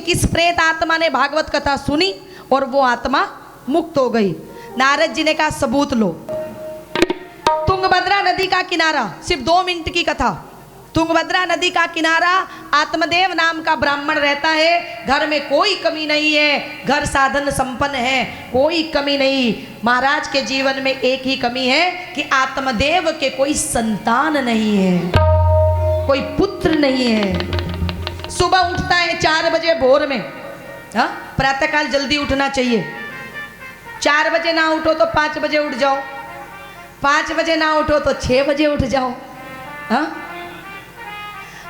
किस प्रेत आत्मा ने भागवत कथा सुनी और वो आत्मा मुक्त हो गई। नारद जी ने कहा सबूत लो। तुंगभद्रा नदी का किनारा, सिर्फ 2 मिनट की कथा। तुंगभद्रा नदी का किनारा, आत्मदेव नाम का ब्राह्मण रहता है। घर में कोई कमी नहीं है, घर साधन संपन्न है, कोई कमी नहीं। महाराज के जीवन में एक ही कमी है कि आत्मदेव के कोई संतान नहीं है, कोई पुत्र नहीं है। सुबह उठता है 4 बजे भोर में। हाँ, प्रातःकाल जल्दी उठना चाहिए। 4 बजे ना उठो तो 5 बजे उठ जाओ, 5 बजे ना उठो तो 6 बजे उठ जाओ। हाँ,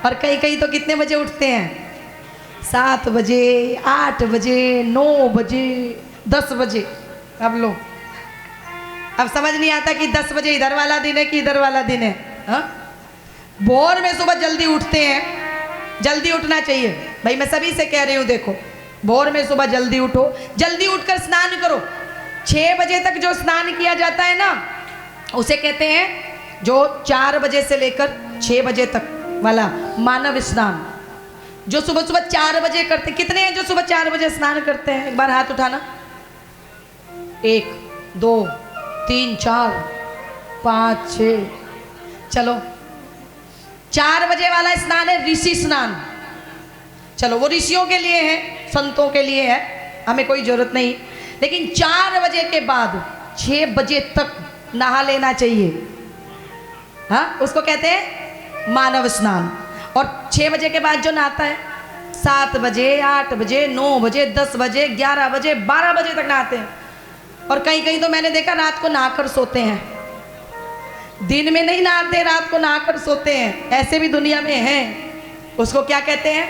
और कई कई तो कितने बजे उठते हैं? 7 बजे, 8 बजे, 9 बजे, 10 बजे। अब लो, अब समझ नहीं आता कि 10 बजे इधर वाला दिन है कि इधर वाला दिन है। हाँ, भोर में सुबह जल्दी उठते हैं, जल्दी उठना चाहिए भाई। मैं सभी से कह रही हूँ, देखो भोर में सुबह जल्दी उठो, जल्दी उठकर स्नान करो। 6 बजे तक जो स्नान किया जाता है ना, उसे कहते हैं जो 4 बजे से लेकर 6 बजे तक वाला मानव स्नान। जो सुबह सुबह 4 बजे करते, कितने हैं जो सुबह 4 बजे स्नान करते हैं? एक बार हाथ उठाना। 1 2 3 4 5 6। चलो, 4 बजे वाला स्नान है ऋषि स्नान। चलो, वो ऋषियों के लिए है, संतों के लिए है, हमें कोई जरूरत नहीं। लेकिन 4 बजे के बाद 6 बजे तक नहा लेना चाहिए। हाँ, उसको कहते हैं मानव स्नान। और 6 बजे के बाद जो नहाता है, 7 बजे, 8 बजे, 9 बजे, 10 बजे, 11 बजे, 12 बजे तक नहाते हैं। और कहीं कहीं तो मैंने देखा रात को नहाकर सोते हैं। दिन में नहीं नहाते, रात को नहाकर सोते हैं। ऐसे भी दुनिया में हैं। उसको क्या कहते हैं?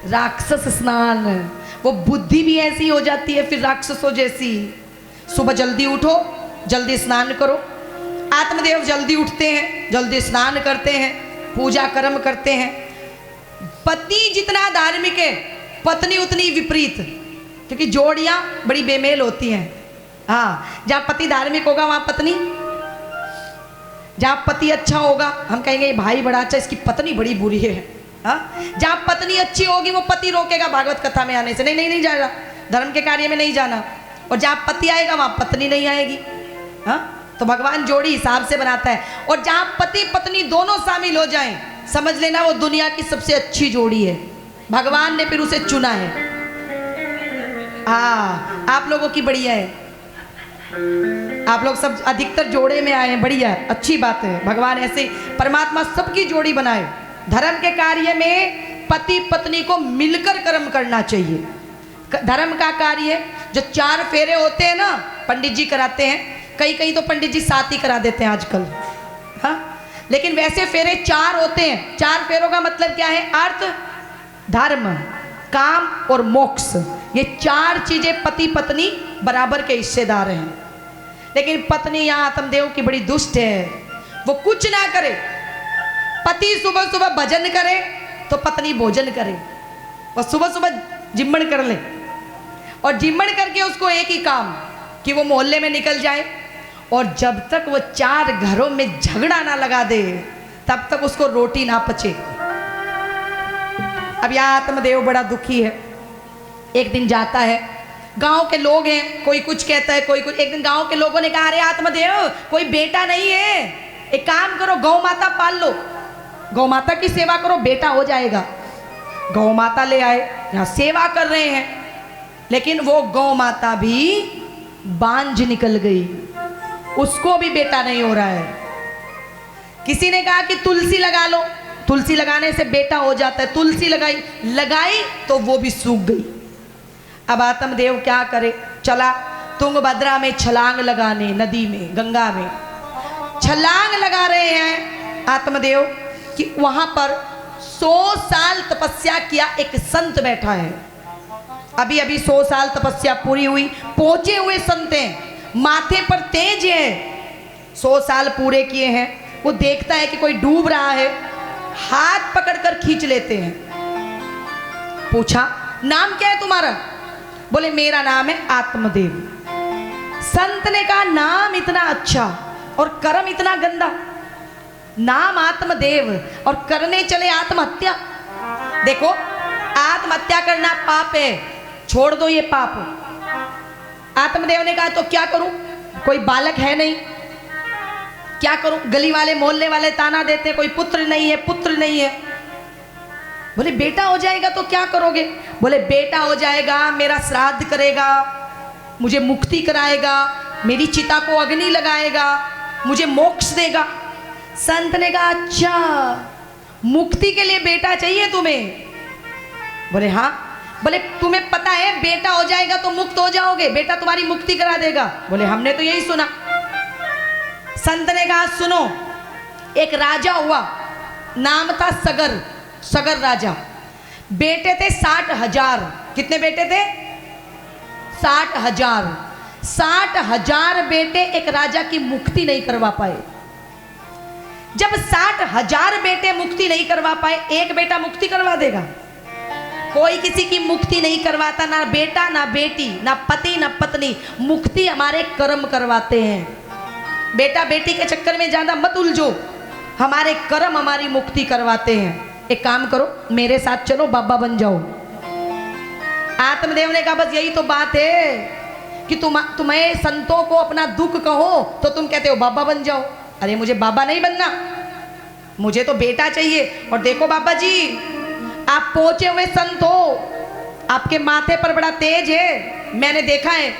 राक्षस स्नान। वो बुद्धि भी ऐसी हो जाती है फिर राक्षसों जैसी। सुबह जल्दी उठो, जल्दी स्नान करो। आत्मदेव जल्दी उठते हैं, जल्दी स्नान करते हैं, पूजा कर्म करते हैं। पति जितना धार्मिक है, पत्नी उतनी विपरीत, क्योंकि जोड़ियां बड़ी बेमेल होती हैं। हाँ, जहाँ पति धार्मिक होगा वहाँ पत्नी, जहाँ पति अच्छा होगा हम कहेंगे भाई बड़ा अच्छा, इसकी पत्नी बड़ी बुरी है। हाँ, जहाँ पत्नी अच्छी होगी वो पति रोकेगा भागवत कथा में आने से, नहीं नहीं नहीं जाएगा, धर्म के कार्य में नहीं जाना। और जहाँ पति आएगा वहाँ पत्नी नहीं आएगी। हाँ, तो भगवान जोड़ी हिसाब से बनाता है। और जहाँ पति पत्नी दोनों शामिल हो जाएं, समझ लेना वो दुनिया की सबसे अच्छी जोड़ी है। भगवान ने फिर उसे चुना है। हाँ, आप लोगों की बढ़िया है, आप लोग सब अधिकतर जोड़े में आए हैं, बढ़िया है, अच्छी बात है। भगवान ऐसे परमात्मा सबकी जोड़ी बनाए। धर्म के कार्य में पति पत्नी को मिलकर कर्म करना चाहिए। धर्म का कार्य जो 4 फेरे होते हैं ना, पंडित जी कराते हैं, कई कई तो पंडित जी 7 ही करा देते हैं आजकल। हाँ, लेकिन वैसे फेरे 4 होते हैं। 4 फेरों का मतलब क्या है? अर्थ, धर्म, काम और मोक्ष। ये 4 चीजें पति पत्नी बराबर के हिस्सेदार हैं। लेकिन पत्नी यहाँ आत्मदेव की बड़ी दुष्ट है। वो कुछ ना करे, पति सुबह सुबह भजन करे तो पत्नी भोजन करे। वो सुबह सुबह जिम्मण कर ले, और जिम्मण करके उसको एक ही काम कि वो मोहल्ले में निकल जाए, और जब तक वो 4 घरों में झगड़ा ना लगा दे तब तक उसको रोटी ना पचे। अब यहाँ आत्मदेव बड़ा दुखी है। एक दिन जाता है, गांव के लोग हैं, कोई कुछ कहता है, कोई कुछ। एक दिन गांव के लोगों ने कहा, अरे आत्मदेव कोई बेटा नहीं है, एक काम करो गौ माता पाल लो, गौ माता की सेवा करो, बेटा हो जाएगा। गौ माता ले आए, यहाँ सेवा कर रहे हैं, लेकिन वो गौ माता भी बांझ निकल गई, उसको भी बेटा नहीं हो रहा है। किसी ने कहा कि तुलसी लगा लो, तुलसी लगाने से बेटा हो जाता है। तुलसी लगाई तो वो भी सूख गई। अब आत्मदेव क्या करे? चला तुंगभद्रा में छलांग लगाने, नदी में, गंगा में छलांग लगा रहे हैं आत्मदेव कि वहां पर 100 साल तपस्या किया एक संत बैठा है। अभी अभी 100 साल तपस्या पूरी हुई, पहुंचे हुए संत हैं, माथे पर तेज है, 100 साल पूरे किए हैं। वो देखता है कि कोई डूब रहा है, हाथ पकड़कर खींच लेते हैं। पूछा, नाम क्या है तुम्हारा? बोले मेरा नाम है आत्मदेव। संत ने कहा, नाम इतना अच्छा और कर्म इतना गंदा, नाम आत्मदेव और करने चले आत्महत्या। देखो आत्महत्या करना पाप है, छोड़ दो ये पाप। आत्मदेव ने कहा तो क्या करूं, कोई बालक है नहीं, क्या करूं, गली वाले मोहल्ले वाले ताना देते, कोई पुत्र नहीं है, पुत्र नहीं है। बोले बेटा हो जाएगा तो क्या करोगे? बोले बेटा हो जाएगा, मेरा श्राद्ध करेगा, मुझे मुक्ति कराएगा, मेरी चिता को अग्नि लगाएगा, मुझे मोक्ष देगा। संत ने कहा अच्छा, मुक्ति के लिए बेटा चाहिए तुम्हें? बोले हाँ। बोले तुम्हें पता है बेटा हो जाएगा तो मुक्त हो जाओगे, बेटा तुम्हारी मुक्ति करा देगा? बोले हमने तो यही सुना। संत ने कहा सुनो, एक राजा हुआ, नाम था सगर, सगर राजा। बेटे थे 60,000। कितने बेटे थे? 60,000। 60,000 बेटे एक राजा की मुक्ति नहीं करवा पाए। जब 60,000 बेटे मुक्ति नहीं करवा पाए, एक बेटा मुक्ति करवा देगा? कोई किसी की मुक्ति नहीं करवाता, ना बेटा ना बेटी, ना पति ना पत्नी। मुक्ति हमारे कर्म करवाते हैं। बेटा बेटी के चक्कर में ज्यादा मत उलझो, हमारे कर्म हमारी मुक्ति करवाते हैं। एक काम करो, मेरे साथ चलो, बाबा बन जाओ। आत्मदेव ने कहा बस यही तो बात है कि तुम्हें संतों को अपना दुख कहो तो तुम कहते हो बाबा बन जाओ। अरे मुझे बाबा नहीं बनना, मुझे तो बेटा चाहिए। और देखो बाबा जी, आप पहुंचे हुए संत हो, आपके माथे पर बड़ा तेज है, मैंने देखा है।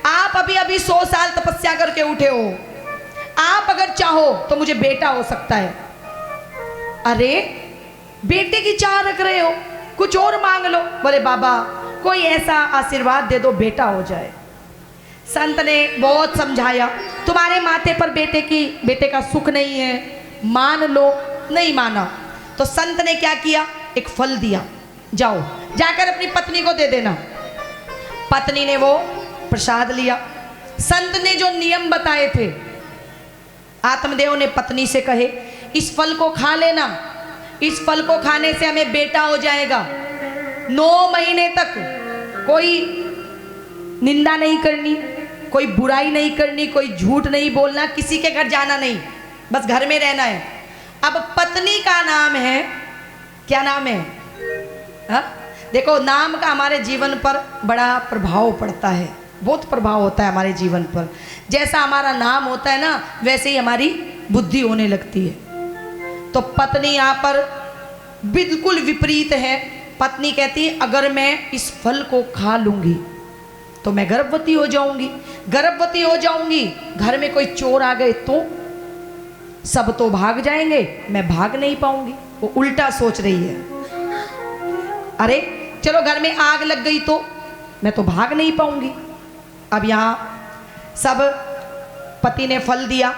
आप अभी अभी 100 साल तपस्या करके उठे हो, आप अगर चाहो तो मुझे बेटा हो सकता है। अरे बेटे की चाह रख रहे हो, कुछ और मांग लो। बोले बाबा कोई ऐसा आशीर्वाद दे दो बेटा हो जाए। संत ने बहुत समझाया, तुम्हारे माथे पर बेटे का सुख नहीं है, मान लो। नहीं माना तो संत ने क्या किया, एक फल दिया, जाओ जाकर अपनी पत्नी को दे देना। पत्नी ने वो प्रसाद लिया। संत ने जो नियम बताए थे, आत्मदेव ने पत्नी से कहे इस फल को खा लेना, इस फल को खाने से हमें बेटा हो जाएगा। 9 महीने तक कोई निंदा नहीं करनी, कोई बुराई नहीं करनी, कोई झूठ नहीं बोलना, किसी के घर जाना नहीं, बस घर में रहना है। अब पत्नी का नाम है, क्या नाम है? हा? देखो नाम का हमारे जीवन पर बड़ा प्रभाव पड़ता है, बहुत प्रभाव होता है हमारे जीवन पर। जैसा हमारा नाम होता है ना, वैसे ही हमारी बुद्धि होने लगती है। तो पत्नी यहाँ पर बिल्कुल विपरीत है। पत्नी कहती है अगर मैं इस फल को खा लूंगी तो मैं गर्भवती हो जाऊंगी, गर्भवती हो जाऊंगी, घर में कोई चोर आ गए तो सब तो भाग जाएंगे, मैं भाग नहीं पाऊंगी। वो उल्टा सोच रही है। अरे चलो घर में आग लग गई तो मैं तो भाग नहीं पाऊंगी। अब यहाँ सब पति ने फल दिया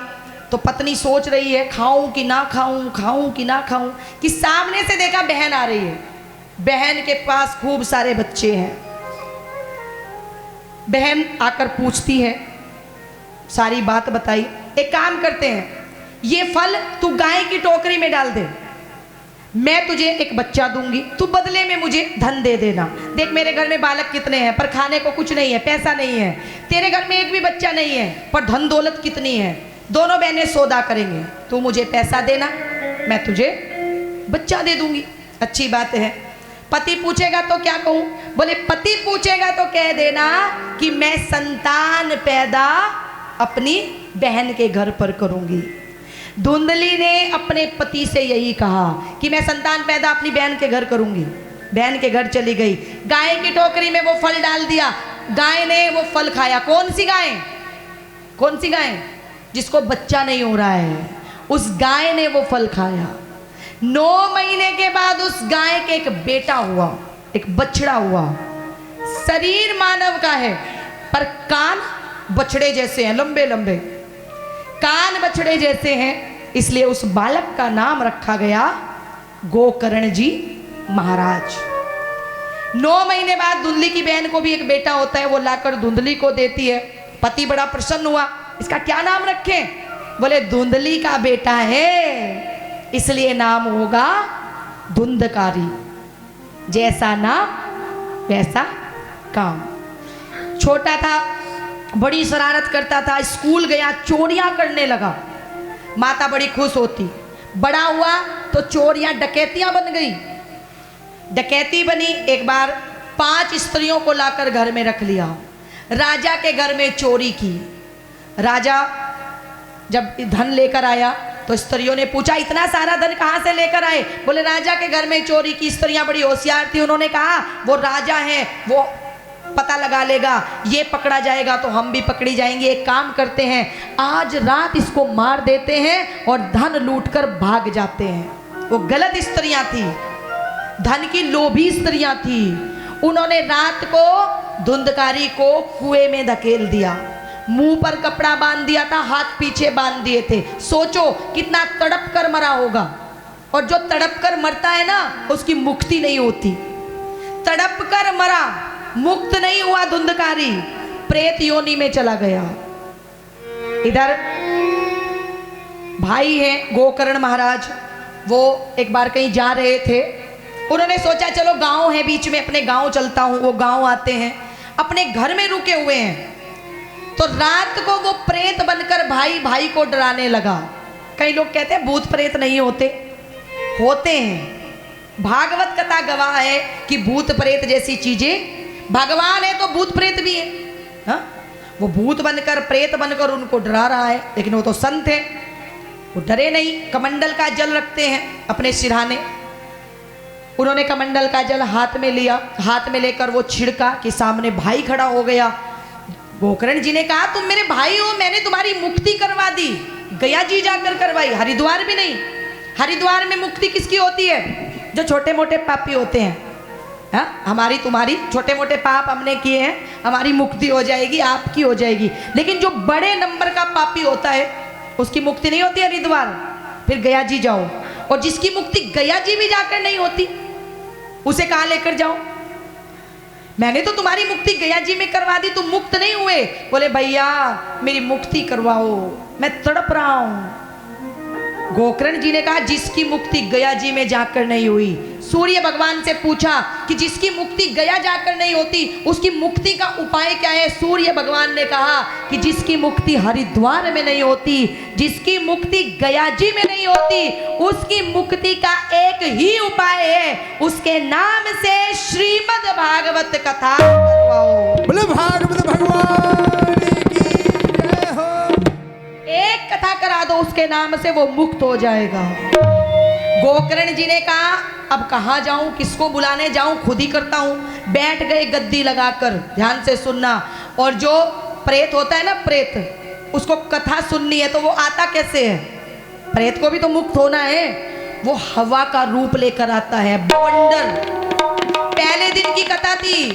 तो पत्नी सोच रही है खाऊं कि ना खाऊं, खाऊं कि ना खाऊं, कि सामने से देखा बहन आ रही है। बहन के पास खूब सारे बच्चे हैं। बहन आकर पूछती है, सारी बात बताई। एक काम करते हैं, ये फल तू गाय की टोकरी में डाल दे, मैं तुझे एक बच्चा दूंगी, तू बदले में मुझे धन दे देना। देख मेरे घर में बालक कितने हैं पर खाने को कुछ नहीं है, पैसा नहीं है। तेरे घर में एक भी बच्चा नहीं है पर धन दौलत कितनी है। दोनों बहनें सौदा करेंगे, तू मुझे पैसा देना, मैं तुझे बच्चा दे दूंगी। अच्छी बात है। पति पूछेगा तो क्या कहूं? बोले पति पूछेगा तो कह देना कि मैं संतान पैदा अपनी बहन के घर पर करूंगी। धुंधली ने अपने पति से यही कहा कि मैं संतान पैदा अपनी बहन के घर करूंगी। बहन के घर चली गई, गाय की टोकरी में वो फल डाल दिया। गाय ने वो फल खाया। कौन सी गाय? कौन सी गाय? जिसको बच्चा नहीं हो रहा है, उस गाय ने वो फल खाया। 9 महीने के बाद उस गाय के एक बेटा हुआ, एक बछड़ा हुआ। शरीर मानव का है पर कान बछड़े जैसे हैं, लंबे लंबे कान बछड़े जैसे हैं, इसलिए उस बालक का नाम रखा गया गोकर्ण जी महाराज। 9 महीने बाद धुंधली की बहन को भी एक बेटा होता है, वो लाकर धुंधली को देती है। पति बड़ा प्रसन्न हुआ, इसका क्या नाम रखें? बोले धुंधली का बेटा है इसलिए नाम होगा धुंधकारी। जैसा नाम वैसा काम। छोटा था, बड़ी शरारत करता था, स्कूल गया चोरियां करने लगा, माता बड़ी खुश होती। बड़ा हुआ तो चोरियां डकैतियां बन गई। डकैती बनी। एक बार 5 स्त्रियों को लाकर घर में रख लिया, राजा के घर में चोरी की। राजा जब धन लेकर आया तो स्त्रियों ने पूछा इतना सारा धन कहाँ से लेकर आए? बोले राजा के घर में चोरी की। स्त्रियां बड़ी होशियार थी, उन्होंने कहा वो राजा है, वो पता लगा लेगा, ये पकड़ा जाएगा तो हम भी पकड़ी जाएंगे। एक काम करते हैं, आज रात इसको मार देते हैं और धन लूटकर भाग जाते हैं। वो गलत स्त्रियां थी, धन की लोभी स्त्रियां थी। उन्होंने रात को धुंधकारी को कुएं में धकेल दिया, मुंह पर कपड़ा बांध दिया था, हाथ पीछे बांध दिए थे। सोचो कितना तड़प कर मरा होगा। और जो तड़प कर मरता है ना उसकी मुक्ति नहीं होती। तड़प कर मरा, मुक्त नहीं हुआ धुंधकारी, प्रेत योनि में चला गया। इधर भाई हैं गोकर्ण महाराज, वो एक बार कहीं जा रहे थे। उन्होंने सोचा चलो गांव है बीच में, अपने गांव चलता हूं। वो गांव आते हैं, अपने घर में रुके हुए हैं। तो रात को वो प्रेत बनकर भाई भाई को डराने लगा। कई लोग कहते हैं भूत प्रेत नहीं होते, होते हैं। भागवत कथा गवाह है कि भूत प्रेत जैसी चीजें भगवान है तो भूत प्रेत भी है। हा? वो भूत बनकर प्रेत बनकर उनको डरा रहा है, लेकिन वो तो संत है, वो डरे नहीं। कमंडल का जल रखते हैं अपने सिरहाने। उन्होंने कमंडल का जल हाथ में लिया, हाथ में लेकर वो छिड़का कि सामने भाई खड़ा हो गया। गोकर्ण जी ने कहा तुम मेरे भाई हो, मैंने तुम्हारी मुक्ति करवा दी। गया जी जाकर करवाई, हरिद्वार भी नहीं। हरिद्वार में मुक्ति किसकी होती है? जो छोटे मोटे पापी होते हैं। हा? हमारी तुम्हारी छोटे मोटे पाप हमने किए हैं, हमारी मुक्ति हो जाएगी, आपकी हो जाएगी। लेकिन जो बड़े नंबर का पापी होता है उसकी मुक्ति नहीं होती हरिद्वार, फिर गया जी जाओ। और जिसकी मुक्ति गया जी भी जाकर नहीं होती उसे कहाँ लेकर जाओ? मैंने तो तुम्हारी मुक्ति गया जी में करवा दी, तुम मुक्त नहीं हुए। बोले भैया मेरी मुक्ति करवाओ, मैं तड़प रहा हूं। गोकर्ण जी ने कहा जिसकी मुक्ति गया जी में जाकर नहीं हुई। सूर्य भगवान से पूछा कि जिसकी मुक्ति गया जाकर नहीं होती उसकी मुक्ति का उपाय क्या है? सूर्य भगवान ने कहा कि जिसकी मुक्ति हरिद्वार में नहीं होती, जिसकी मुक्ति गया जी में नहीं होती, उसकी मुक्ति का एक ही उपाय है, उसके नाम से श्रीमद् भागवत कथा करवाओ। बोले भागवत भगवान की जय हो। एक कथा करा दो उसके नाम से, वो मुक्त हो जाएगा। गोकर्ण जी ने कहा अब कहाँ जाऊं, किसको बुलाने जाऊं, खुद ही करता हूं। बैठ गए गद्दी लगाकर। ध्यान से सुनना। और जो प्रेत होता है ना, प्रेत, उसको कथा सुननी है तो वो आता कैसे है? प्रेत को भी तो मुक्त होना है। वो हवा का रूप लेकर आता है, बवंडर। पहले दिन की कथा थी,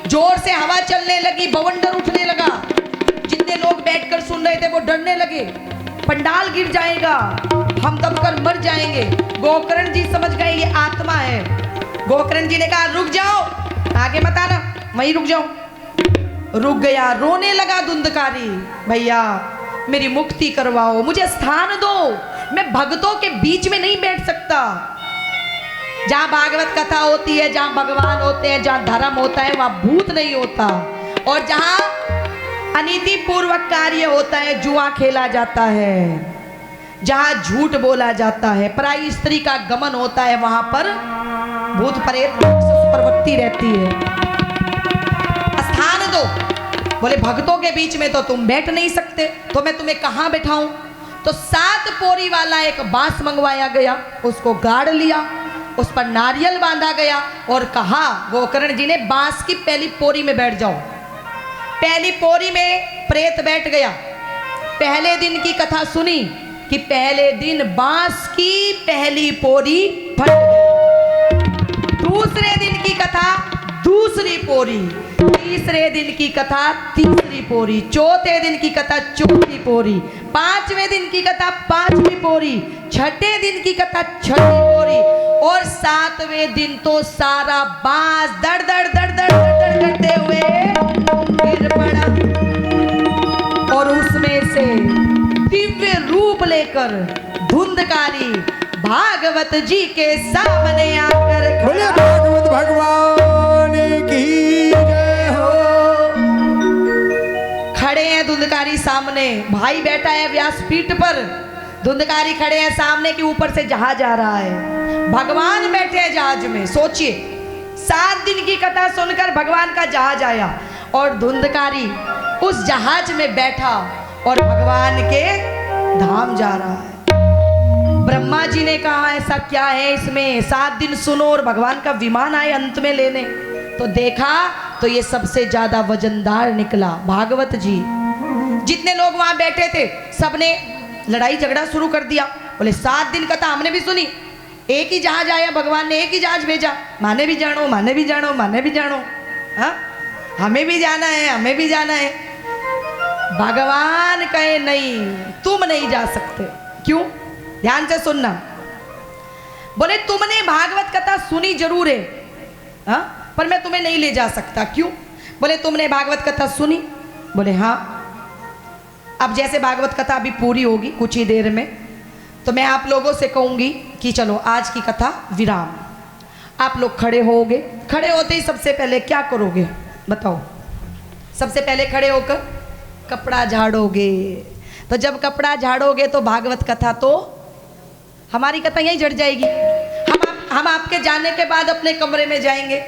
जोर से हवा चलने लगी, बवंडर उठने लगा। जितने लोग बैठकर सुन रहे थे वो डरने लगे, पंडाल गिर जाएगा, हम दबकर मर जाएंगे। गोकर्ण जी समझ गए ये आत्मा है। गोकर्ण जी ने कहा रुक जाओ, आगे मत आना, वहीं रुक जाओ। रुक गया, रोने लगा धुंधकारी, भैया मेरी मुक्ति करवाओ, मुझे स्थान दो, मैं भक्तों के बीच में नहीं बैठ सकता। जहां भागवत कथा होती है, जहां भगवान होते हैं, जहां धर्म होता है, वहां भूत नहीं होता। और जहां अनीति पूर्वक कार्य होता है, जुआ खेला जाता है, जहां झूठ बोला जाता है, पराई स्त्री का गमन होता है, वहां पर भूत प्रेत प्रवृत्ति रहती है। स्थान दो। बोले भक्तों के बीच में तो तुम बैठ नहीं सकते, तो मैं तुम्हें कहां बैठाऊं? तो 7 पोरी वाला एक बांस मंगवाया गया, उसको गाड़ लिया, उस पर नारियल बांधा गया और कहा गोकर्ण जी ने बांस की पहली पोरी में बैठ जाओ। पहली पोरी में प्रेत बैठ गया। पहले दिन की कथा सुनी कि पहले दिन बांस की पहली पोरी फट गई। दूसरे दिन की कथा दूसरी पोरी, तीसरे दिन की कथा तीसरी पोरी, चौथे दिन की कथा चौथी पोरी, 5वें दिन की कथा 5वीं पोरी, 6ठे दिन की कथा 6ठी पोरी और 7वें दिन तो सारा बांस दड़ दड़ दड़ दड़ दड़ करते हुए गिर पड़ा। और उसमें से दिव्य रूप लेकर धुंधकारी भागवत जी के सामने आकर बोले भागवत भगवान की जय हो। खड़े हैं धुंधकारी सामने, भाई बैठा है व्यासपीठ पर, धुंधकारी खड़े हैं सामने, के ऊपर से जहाज आ रहा है, भगवान बैठे हैं जहाज में। सोचिए 7 दिन की कथा सुनकर भगवान का जहाज आया और धुंधकारी उस जहाज में बैठा और भगवान के धाम जा रहा है। ब्रह्मा जी ने कहा ऐसा क्या है इसमें, 7 दिन सुनो और भगवान का विमान आए अंत में लेने। तो देखा तो ये सबसे ज्यादा वजनदार निकला भागवत जी। जितने लोग वहां बैठे थे सबने लड़ाई झगड़ा शुरू कर दिया। बोले 7 दिन कथा हमने भी सुनी, एक ही जहाज आया, भगवान ने एक ही जहाज भेजा, माने भी जानो माने भी जानो माने भी जानो, हाँ हमें भी जाना है हमें भी जाना है। भगवान कहे नहीं तुम नहीं जा सकते। क्यों? ध्यान से सुनना। बोले तुमने भागवत कथा सुनी जरूर है, हाँ पर मैं तुम्हें नहीं ले जा सकता। क्यों? बोले तुमने भागवत कथा सुनी? बोले हाँ। अब जैसे भागवत कथा अभी पूरी होगी कुछ ही देर में, तो मैं आप लोगों से कहूंगी कि चलो आज की कथा विराम। आप लोग खड़े होगे, खड़े होते ही सबसे पहले क्या करोगे बताओ? सबसे पहले खड़े होकर कपड़ा झाड़ोगे। तो जब कपड़ा झाड़ोगे तो भागवत कथा तो हमारी कथा यहीं जड़ जाएगी। हम आपके जाने के बाद अपने कमरे में जाएंगे।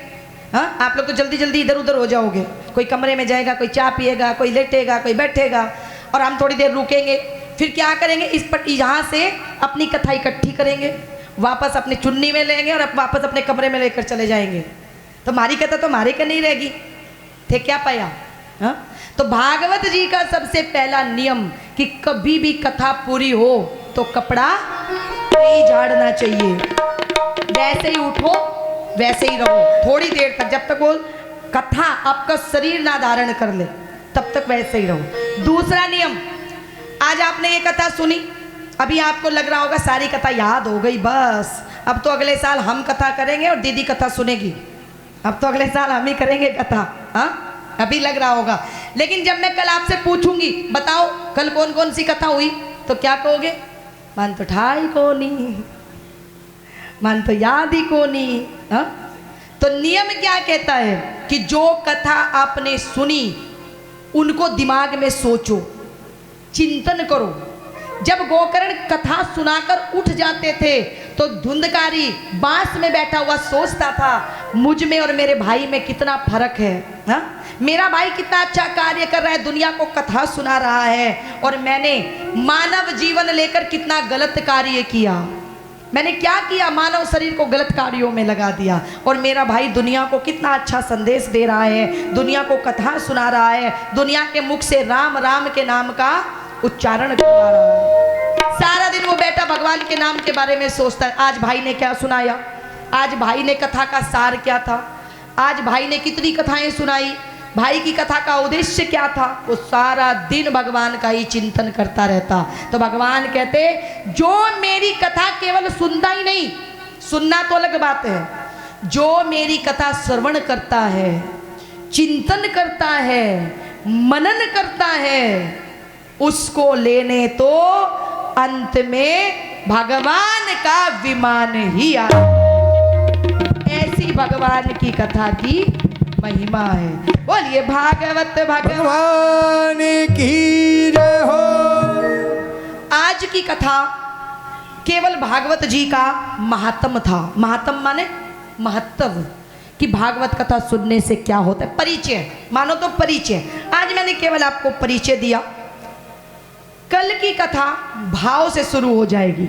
हाँ आप लोग तो जल्दी जल्दी इधर उधर हो जाओगे, कोई कमरे में जाएगा, कोई चाय पिएगा, कोई लेटेगा, कोई बैठेगा, और हम थोड़ी देर रुकेंगे। फिर क्या करेंगे, इस पर यहाँ से अपनी कथा इकट्ठी करेंगे, वापस अपनी चुन्नी में लेंगे और वापस अपने कमरे में लेकर चले जाएंगे। तो हमारी कथा तो हमारे का नहीं रहेगी। थे क्या पाया? हाँ तो भागवत जी का सबसे पहला नियम कि कभी भी कथा पूरी हो तो कपड़ा नहीं झाड़ना चाहिए। वैसे ही उठो वैसे ही रहो थोड़ी देर तक, जब तक वो कथा आपका शरीर ना धारण कर ले तब तक वैसे ही रहो। दूसरा नियम, आज आपने ये कथा सुनी, अभी आपको लग रहा होगा सारी कथा याद हो गई, बस अब तो अगले साल हम कथा करेंगे और दीदी कथा सुनेगी, अब तो अगले साल हम ही करेंगे कथा। हाँ अभी लग रहा होगा, लेकिन जब मैं कल आपसे पूछूंगी बताओ कल कौन कौन सी कथा हुई, तो क्या कहोगे? मन तो ठाई को नहीं, मन तो याद ही को नहीं। हाँ तो नियम क्या कहता है कि जो कथा आपने सुनी उनको दिमाग में सोचो, चिंतन करो। जब गोकर्ण कथा सुनाकर उठ जाते थे तो धुंधकारी बांस में बैठा हुआ सोचता था मुझ में और मेरे भाई में कितना फर्क है। हा? मेरा भाई कितना अच्छा कार्य कर रहा है, दुनिया को कथा सुना रहा है, और मैंने मानव जीवन लेकर कितना गलत कार्य किया। मैंने क्या किया? मानव शरीर को गलत कार्यों में लगा दिया, और मेरा भाई दुनिया को कितना अच्छा संदेश दे रहा है, दुनिया को कथा सुना रहा है, दुनिया के मुख से राम राम के नाम का उच्चारण करवा रहा है। सारा दिन वो बेटा भगवान के नाम के बारे में सोचता है, आज भाई ने क्या सुनाया, आज भाई ने कथा का सार क्या था, आज भाई ने कितनी कथाएं सुनाई, भाई की कथा का उद्देश्य क्या था। वो सारा दिन भगवान का ही चिंतन करता रहता। तो भगवान कहते जो मेरी कथा केवल सुनता ही नहीं, सुनना तो अलग बात है, जो मेरी कथा श्रवण करता है, चिंतन करता है, मनन करता है, उसको लेने तो अंत में भगवान का विमान ही आए। ऐसी भगवान की कथा की महिमा है। बोलिए भागवत भगवान की जय हो। आज की कथा केवल भागवत जी का महात्म था। महात्म माने महत्व, कि भागवत कथा सुनने से क्या होता है, परिचय मानो तो परिचय। आज मैंने केवल आपको परिचय दिया। कल की कथा भाव से शुरू हो जाएगी।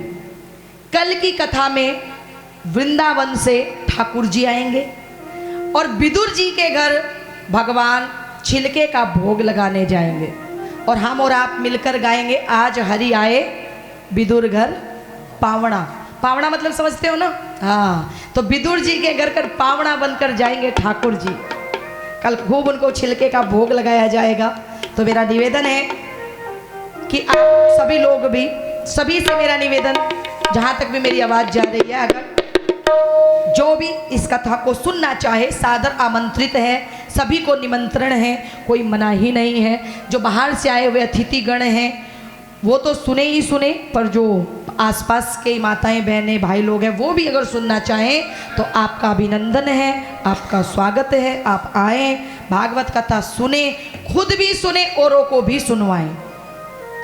कल की कथा में वृंदावन से ठाकुर जी आएंगे और विदुर जी के घर भगवान छिलके का भोग लगाने जाएंगे, और हम और आप मिलकर गाएंगे आज हरि आए विदुर घर पावना। पावना मतलब समझते हो ना? हाँ, तो विदुर जी के घर कर पावना बनकर जाएंगे ठाकुर जी। कल खूब उनको छिलके का भोग लगाया जाएगा। तो मेरा निवेदन है कि आप सभी लोग भी, सभी से मेरा निवेदन, जहाँ तक भी मेरी आवाज़ जा रही है, अगर जो भी इस कथा को सुनना चाहे सादर आमंत्रित है, सभी को निमंत्रण है, कोई मना ही नहीं है। जो बाहर से आए हुए अतिथिगण हैं वो तो सुने ही सुने, पर जो आसपास के माताएं बहनें भाई लोग हैं वो भी अगर सुनना चाहें तो आपका अभिनंदन है, आपका स्वागत है। आप आए, भागवत कथा सुने, खुद भी सुने, औरों को भी सुनवाएं।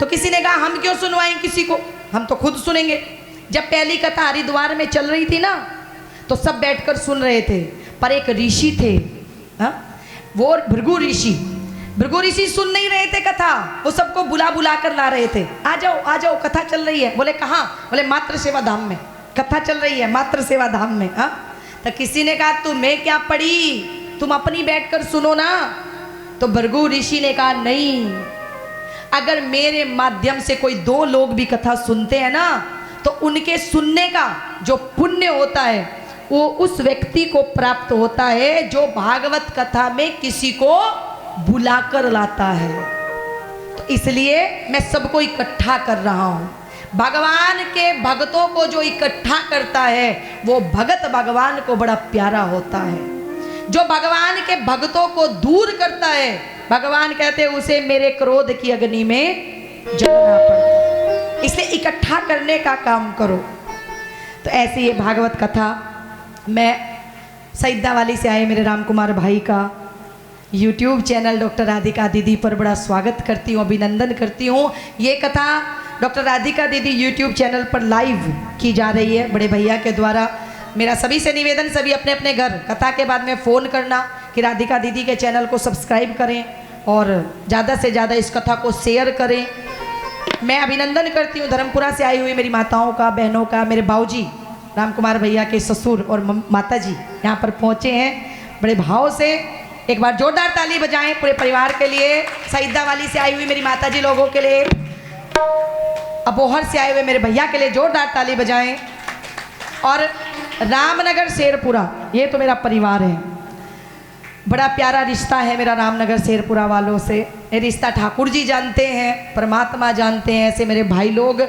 तो किसी ने कहा हम क्यों सुनवाएं किसी को, हम तो खुद सुनेंगे। जब पहली कथा हरिद्वार में चल रही थी ना, तो सब बैठकर सुन रहे थे। पर एक ऋषि थे, हाँ, वो भृगु ऋषि सुन नहीं रहे थे कथा, वो सबको बुला बुला कर ला रहे थे। आ जाओ कथा चल रही है। बोले कहाँ? बोले मातृ सेवा धाम में कथा चल रही है, मातृ सेवा धाम में। हाँ, तो किसी ने कहा तुम्हें क्या पड़ी, तुम अपनी बैठकर सुनो ना। तो भृगु ऋषि ने कहा नहीं, अगर मेरे माध्यम से कोई 2 लोग भी कथा सुनते हैं ना, तो उनके सुनने का जो पुण्य होता है वो उस व्यक्ति को प्राप्त होता है जो भागवत कथा में किसी को बुलाकर लाता है। तो इसलिए मैं सबको इकट्ठा कर रहा हूँ। भगवान के भक्तों को जो इकट्ठा करता है वो भगत भगवान को बड़ा प्यारा होता है। जो भगवान के भक्तों को दूर करता है, भगवान कहते हैं उसे मेरे क्रोध की अग्नि में जलना पड़ता। इसलिए इकट्ठा करने का काम करो। तो ऐसे ये भागवत कथा मैं सईदा वाली से आए मेरे राम कुमार भाई का YouTube चैनल डॉक्टर राधिका दीदी पर बड़ा स्वागत करती हूँ, अभिनंदन करती हूँ। ये कथा डॉक्टर राधिका दीदी YouTube चैनल पर लाइव की जा रही है बड़े भैया के द्वारा। मेरा सभी से निवेदन, सभी अपने अपने घर कथा के बाद में फ़ोन करना कि राधिका दीदी के चैनल को सब्सक्राइब करें और ज़्यादा से ज़्यादा इस कथा को शेयर करें। मैं अभिनंदन करती हूँ धर्मपुरा से आई हुई मेरी माताओं का, बहनों का। मेरे बाऊजी राम कुमार भैया के ससुर और माता जी यहाँ पर पहुँचे हैं बड़े भाव से। एक बार जोरदार ताली बजाएं पूरे परिवार के लिए। सईदा वाली से आई हुई मेरी माता जी लोगों के लिए, अबोहर से आए हुए मेरे भैया के लिए जोरदार ताली बजाएं। और रामनगर शेरपुरा, ये तो मेरा परिवार है, बड़ा प्यारा रिश्ता है मेरा रामनगर शेरपुरा वालों से। ये रिश्ता ठाकुर जी जानते हैं, परमात्मा जानते हैं। ऐसे मेरे भाई लोग,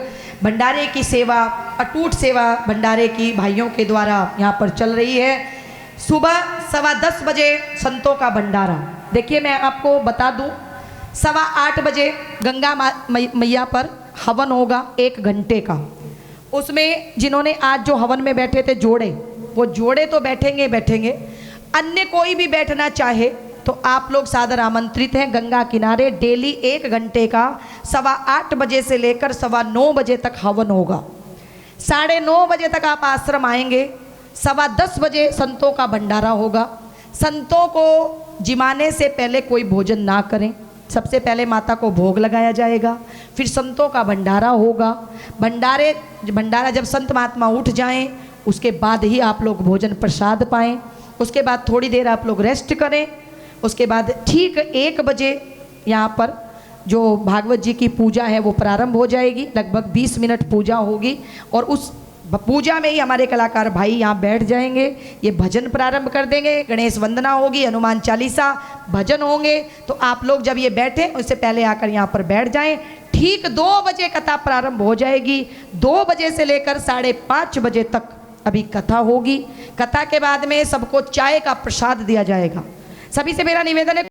भंडारे की सेवा, अटूट सेवा भंडारे की भाइयों के द्वारा यहाँ पर चल रही है। सुबह 10:15 बजे संतों का भंडारा। देखिए मैं आपको बता दूँ, 8:15 बजे गंगा मैया पर हवन होगा 1 घंटे का। उसमें जिन्होंने आज जो हवन में बैठे थे जोड़े, वो जोड़े तो बैठेंगे। अन्य कोई भी बैठना चाहे तो आप लोग सादर आमंत्रित हैं। गंगा किनारे डेली 1 घंटे का 8:15 बजे से लेकर 9:15 बजे तक हवन होगा। 9:30 बजे तक आप आश्रम आएंगे। 10:15 बजे संतों का भंडारा होगा। संतों को जिमाने से पहले कोई भोजन ना करें। सबसे पहले माता को भोग लगाया जाएगा, फिर संतों का भंडारा होगा। भंडारा जब संत महात्मा उठ जाएं उसके बाद ही आप लोग भोजन प्रसाद पाएं। उसके बाद थोड़ी देर आप लोग रेस्ट करें। उसके बाद ठीक 1 बजे यहाँ पर जो भागवत जी की पूजा है वो प्रारंभ हो जाएगी। लगभग 20 मिनट पूजा होगी और उस पूजा में ही हमारे कलाकार भाई यहाँ बैठ जाएंगे। ये भजन प्रारंभ कर देंगे, गणेश वंदना होगी, हनुमान चालीसा, भजन होंगे। तो आप लोग जब ये बैठे उससे पहले आकर यहाँ पर बैठ जाएं। ठीक 2 बजे कथा प्रारंभ हो जाएगी। 2 बजे से लेकर 5:30 बजे तक अभी कथा होगी। कथा के बाद में सबको चाय का प्रसाद दिया जाएगा। सभी से मेरा निवेदन है